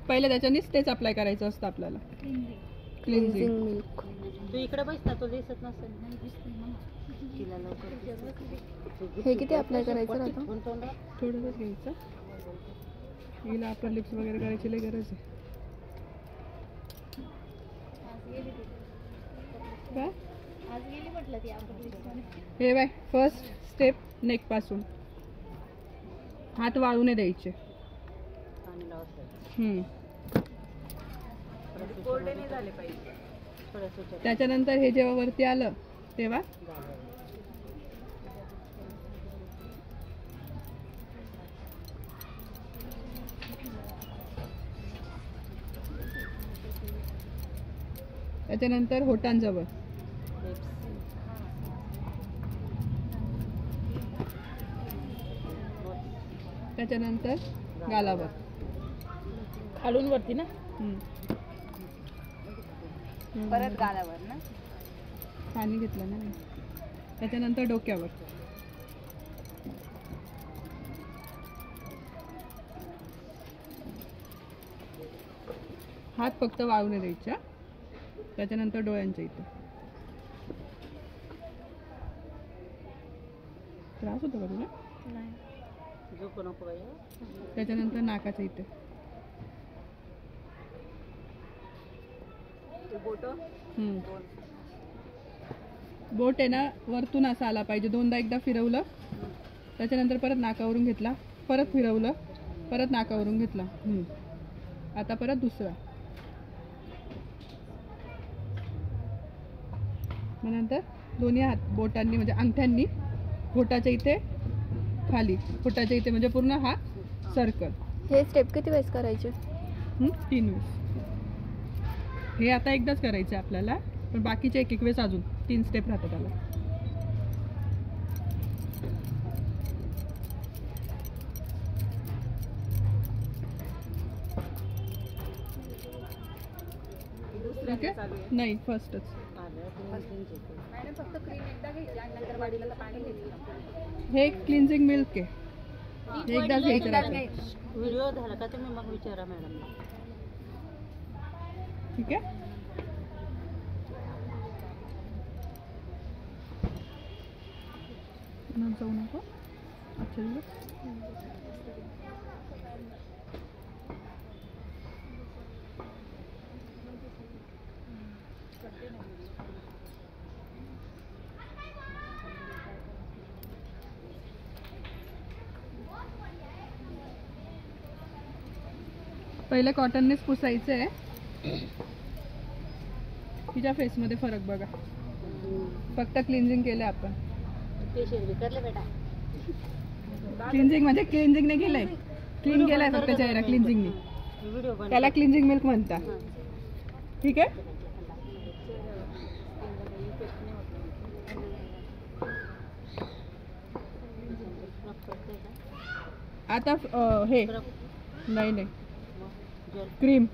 पहिले त्याच्यानेच तेच अप्लाय करायचं असतं आपल्याला. Cleansing milk. तू इकडे बस ना, तो दिसत नसेल. नाही दिसतंय मला. तिला लवकर. हे किती अप्लाय करायचं राहतं? थोडंसंच घ्यायचं. हिला अपर लिप्स वगैरे करायची लई गरज आहे. काय हे बाय फर्स्ट स्टेप नेक पासून हात वाळू नाही द्यायचे. त्याच्यानंतर हे जेव्हा वरती आलं तेव्हा त्याच्यानंतर होटांजवळ त्याच्यानंतर गालावर खालून वरती ना, परत गालावर ना, पाणी घेतलं ना. त्याच्यानंतर डोक्यावर, हात फक्त वाळू नाही द्यायच्या. त्याच्यानंतर डोळ्यांच्या इथे त्रास होतो का तुला? त्याच्यानंतर नाकाच्या इथे, बोट आहे ना वरतून असं आला पाहिजे. दोनदा एकदा फिरवलं, त्याच्यानंतर परत नाकावरून घेतला, परत फिरवलं, परत नाकावरून घेतला. आता परत दुसरा, मग नंतर दोन्ही हात बोटांनी म्हणजे अंगठ्यांनी बोटाच्या इथे खाली, बोटाच्या इथे म्हणजे पूर्ण हा सर्कल. हे स्टेप किती वेळेस करायचे? 3 वेळेस. हे आता एकदाच करायचं आपल्याला, पण बाकीचे एक वेळेस अजून 3 स्टेप राहतात त्याला. ठीक आहे? नाही, फर्स्टच. हे क्लिन्झिंग मिल्क आहे, हे एकदाच घ्यायचं राहतं. व्हिडिओ झाला का तुम्ही मग विचारा मॅडम. ठीक आहे. जाऊ नको. अच्छा पहिले कॉटननेच पुसायचं आहे. तिच्या फेसमध्ये फरक बघा. फक्त क्लिन्झिंग केलं आपण. क्लिन्झिंग म्हणजे क्लिन्झिंग नाही केलंय, क्लीन केलाय फक्त चेहरा क्लिन्झिंगने. त्याला क्लिन्झिंग मिल्क म्हणता. ठीक आहे. आता हे नाही क्रीम